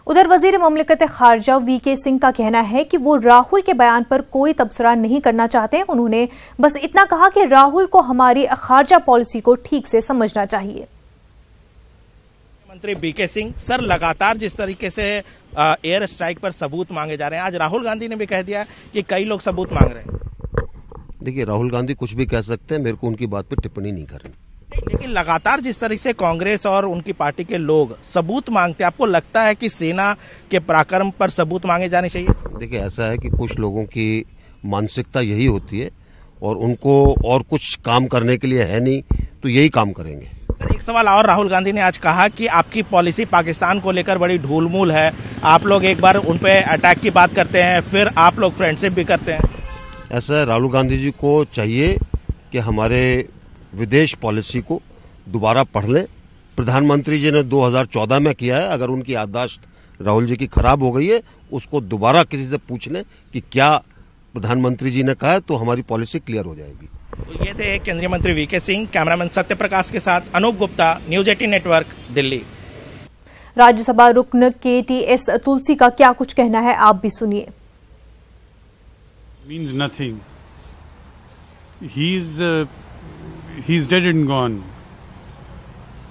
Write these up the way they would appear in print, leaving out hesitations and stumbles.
उधर वजीर ममलिकत खारजा वीके सिंह का कहना है कि वो राहुल के बयान पर कोई तबसरा नहीं करना चाहते। उन्होंने बस इतना कहा कि राहुल को हमारी खारजा पॉलिसी को ठीक से समझना चाहिए। मंत्री वीके सिंह, सर लगातार जिस तरीके से एयर स्ट्राइक पर सबूत मांगे जा रहे हैं, आज राहुल गांधी ने भी कह दिया कि कई लोग सबूत मांग रहे हैं। देखिए, राहुल गांधी कुछ भी कह सकते हैं, मेरे को उनकी बात पर टिप्पणी नहीं करनी। लेकिन लगातार जिस तरह से कांग्रेस और उनकी पार्टी के लोग सबूत मांगते हैं, आपको लगता है कि सेना के पराक्रम पर सबूत मांगे जाने चाहिए? देखिए, ऐसा है कि कुछ लोगों की मानसिकता यही होती है और उनको और कुछ काम करने के लिए है नहीं, तो यही काम करेंगे। सर, एक सवाल और, राहुल गांधी ने आज कहा कि आपकी पॉलिसी पाकिस्तान को लेकर बड़ी ढूलमूल है। आप लोग एक बार उन पे अटैक की बात करते हैं, फिर आप लोग फ्रेंडशिप भी करते हैं। ऐसा है, राहुल गांधी जी को चाहिए कि हमारे विदेश पॉलिसी को दोबारा पढ़ लें। प्रधानमंत्री जी ने 2014 में किया है। अगर उनकी याददाश्त राहुल जी की खराब हो गई है, उसको दोबारा किसी से पूछ लें कि क्या प्रधानमंत्री जी ने कहा है, तो हमारी पॉलिसी क्लियर हो जाएगी। तो ये थे केंद्रीय मंत्री वीके सिंह। कैमरामैन सत्य प्रकाश के साथ अनूप गुप्ता, न्यूज 18 नेटवर्क, दिल्ली। राज्यसभा रुकन KTS तुलसी का क्या कुछ कहना है, आप भी सुनिए। Means nothing. He's dead and gone.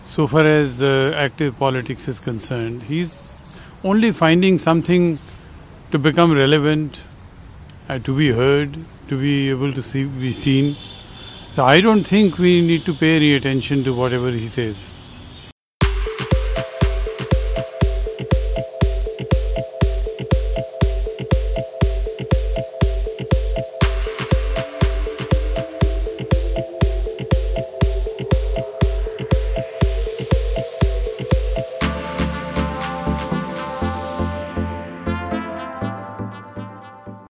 So far as active politics is concerned, he's only finding something to become relevant, to be heard, to be able to be seen. So I don't think we need to pay any attention to whatever he says.